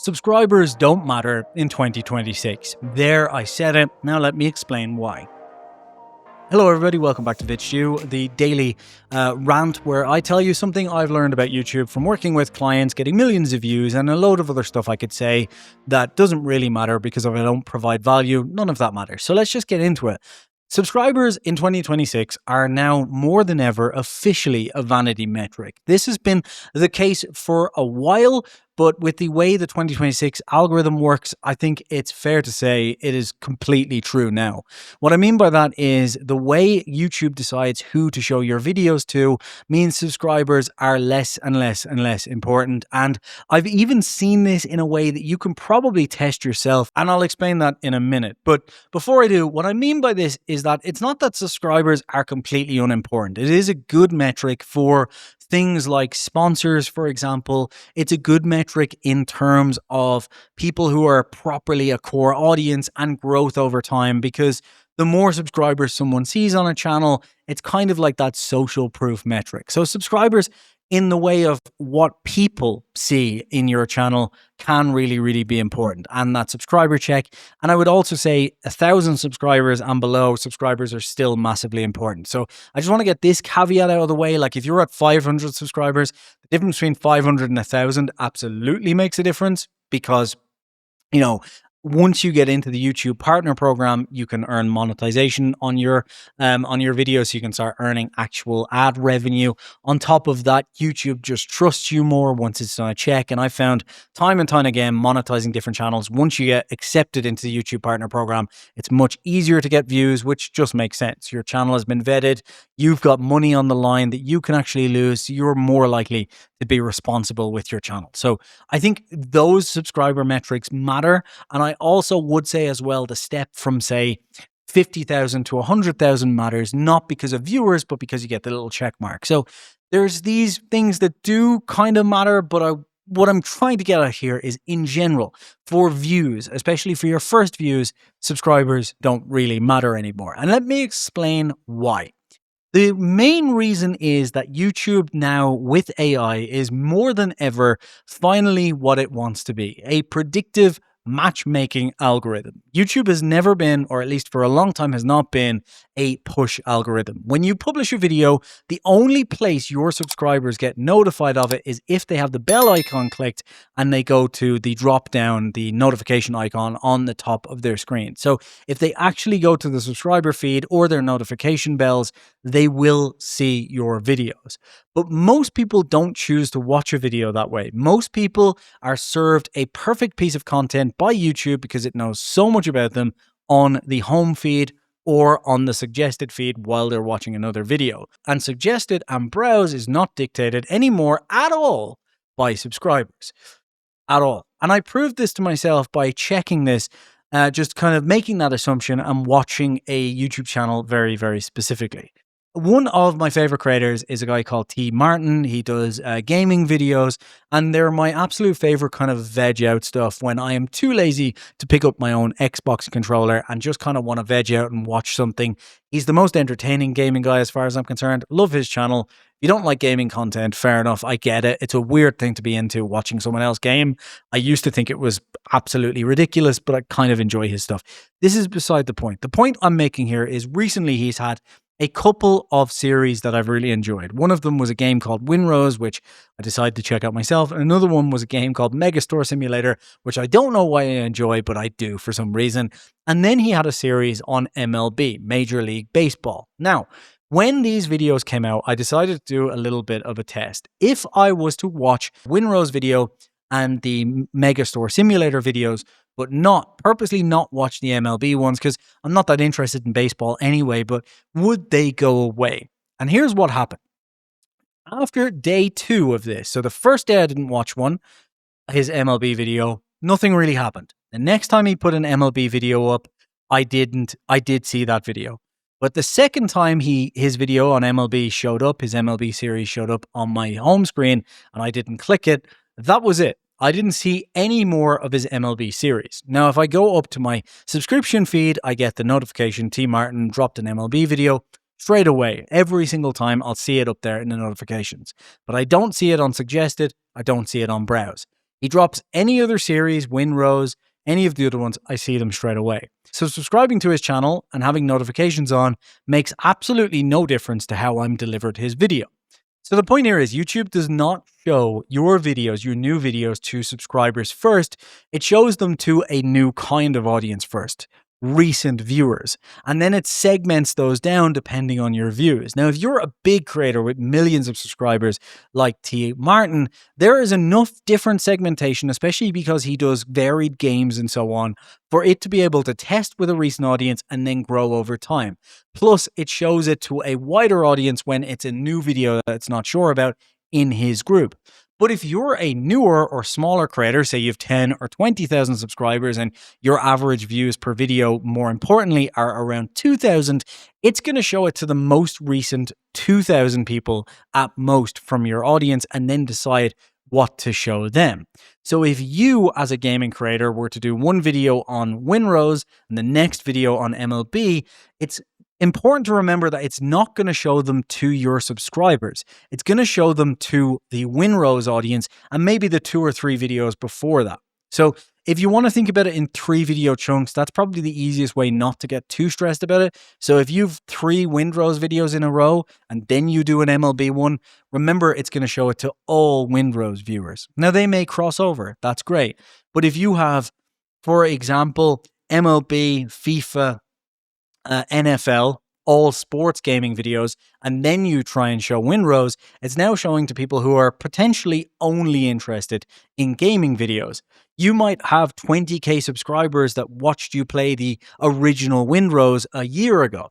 Subscribers don't matter in 2026. There, I said it. Now let me explain why. Hello everybody, welcome back to VidStew, the daily rant where I tell you something I've learned about YouTube from working with clients, getting millions of views, and a load of other stuff I could say that doesn't really matter because if I don't provide value, none of that matters. So let's just get into it. Subscribers in 2026 are now more than ever officially a vanity metric. This has been the case for a while, but with the way the 2026 algorithm works, I think it's fair to say it is completely true now. What I mean by that is the way YouTube decides who to show your videos to means subscribers are less and less and less important. And I've even seen this in a way that you can probably test yourself, and I'll explain that in a minute. But before I do, what I mean by this is that it's not that subscribers are completely unimportant. It is a good metric for things like sponsors, for example. It's a good metric in terms of people who are properly a core audience and growth over time, because the more subscribers someone sees on a channel, it's kind of like that social proof metric. So subscribers in the way of what people see in your channel can really be important, and that subscriber check. And I would also say 1,000 subscribers and below subscribers are still massively important. So I just want to get this caveat out of the way. Like if you're at 500 subscribers, the difference between 500 and 1,000 absolutely makes a difference, because once you get into the YouTube partner program, you can earn monetization on your videos. So you can start earning actual ad revenue. On top of that, YouTube just trusts you more once it's done a check. And I found time and time again, monetizing different channels, once you get accepted into the YouTube partner program, it's much easier to get views, which just makes sense. Your channel has been vetted. You've got money on the line that you can actually lose. So you're more likely to be responsible with your channel. So I think those subscriber metrics matter. And I also would say as well, the step from, say, 50,000 to 100,000 matters, not because of viewers, but because you get the little check mark. So there's these things that do kind of matter, but what I'm trying to get at here is, in general, for views, especially for your first views, subscribers don't really matter anymore. And let me explain why. The main reason is that YouTube now, with AI, is more than ever finally what it wants to be: a predictive matchmaking algorithm. YouTube has never been, or at least for a long time has not been, a push algorithm. When you publish a video, the only place your subscribers get notified of it is if they have the bell icon clicked and they go to the drop down, the notification icon on the top of their screen. So if they actually go to the subscriber feed or their notification bells, they will see your videos. But most people don't choose to watch a video that way. Most people are served a perfect piece of content by YouTube because it knows so much about them on the home feed or on the suggested feed while they're watching another video. And suggested and browse is not dictated anymore at all by subscribers. At all. And I proved this to myself by checking this, just kind of making that assumption and watching a YouTube channel very specifically. One of my favorite creators is a guy called T. Martin. He does gaming videos, and they're my absolute favorite kind of veg out stuff when I am too lazy to pick up my own Xbox controller and just kind of want to veg out and watch something. He's the most entertaining gaming guy as far as I'm concerned. Love his channel. If you don't like gaming content, fair enough. I get it. It's a weird thing to be into, watching someone else game. I used to think it was absolutely ridiculous, but I kind of enjoy his stuff. This is beside the point. The point I'm making here is recently he's had a couple of series that I've really enjoyed. One of them was a game called Winrose, which I decided to check out myself. And another one was a game called Megastore Simulator, which I don't know why I enjoy, but I do for some reason. And then he had a series on MLB, Major League Baseball. Now, when these videos came out, I decided to do a little bit of a test. If I was to watch Winrose video and the Megastore Simulator videos, but purposely not watch the MLB ones, because I'm not that interested in baseball anyway, but would they go away? And here's what happened. After day 2 of this, so the first day I didn't watch his MLB video, nothing really happened. The next time he put an MLB video up, I did see that video. But the second time his video on MLB showed up, his MLB series showed up on my home screen, and I didn't click it, that was it. I didn't see any more of his MLB series. Now, if I go up to my subscription feed, I get the notification T. Martin dropped an MLB video straight away. Every single time I'll see it up there in the notifications. But I don't see it on suggested. I don't see it on browse. He drops any other series, Windrose, any of the other ones, I see them straight away. So subscribing to his channel and having notifications on makes absolutely no difference to how I'm delivered his video. So the point here is YouTube does not show your videos, your new videos, to subscribers first. It shows them to a new kind of audience first, recent viewers. And then it segments those down depending on your views. Now, if you're a big creator with millions of subscribers like T. Martin, there is enough different segmentation, especially because he does varied games and so on, for it to be able to test with a recent audience and then grow over time. Plus, it shows it to a wider audience when it's a new video that it's not sure about in his group. But if you're a newer or smaller creator, say you have 10 or 20,000 subscribers and your average views per video, more importantly, are around 2,000, it's going to show it to the most recent 2,000 people at most from your audience and then decide what to show them. So if you as a gaming creator were to do one video on Windrose and the next video on MLB, it's important to remember that it's not going to show them to your subscribers. It's going to show them to the Windrose audience and maybe the 2 or 3 videos before that. So if you want to think about it in 3 video chunks, that's probably the easiest way not to get too stressed about it. So if you've 3 Windrose videos in a row and then you do an MLB one, remember it's going to show it to all Windrose viewers. Now they may cross over, that's great. But if you have, for example, MLB, FIFA, NFL, all sports gaming videos, and then you try and show Windrose, it's now showing to people who are potentially only interested in gaming videos. You might have 20k subscribers that watched you play the original Windrose a year ago.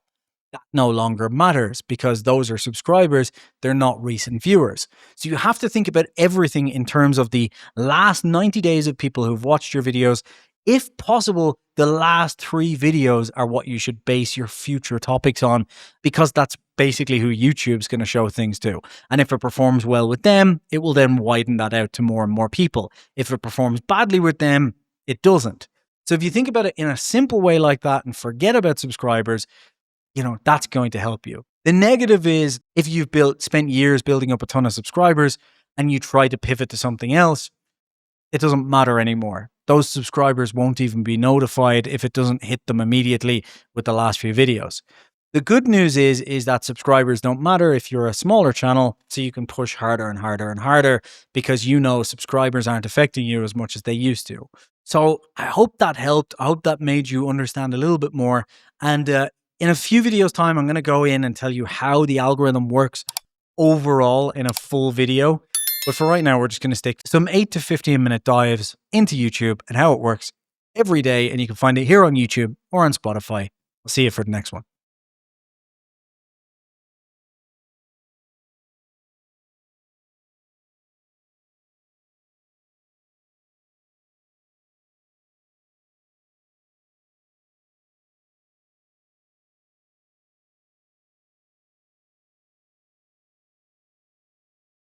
That no longer matters because those are subscribers, they're not recent viewers. So you have to think about everything in terms of the last 90 days of people who've watched your videos. If possible, the last 3 videos are what you should base your future topics on because that's basically who YouTube's going to show things to. And if it performs well with them, it will then widen that out to more and more people. If it performs badly with them, it doesn't. So if you think about it in a simple way like that and forget about subscribers, that's going to help you. The negative is if you've spent years building up a ton of subscribers and you try to pivot to something else, it doesn't matter anymore. Those subscribers won't even be notified if it doesn't hit them immediately with the last few videos. The good news is that subscribers don't matter if you're a smaller channel, so you can push harder and harder and harder because subscribers aren't affecting you as much as they used to. So I hope that helped. I hope that made you understand a little bit more. And in a few videos time, I'm going to go in and tell you how the algorithm works overall in a full video. But for right now, we're just going to stick to some 8 to 15 minute dives into YouTube and how it works every day. And you can find it here on YouTube or on Spotify. I'll see you for the next one.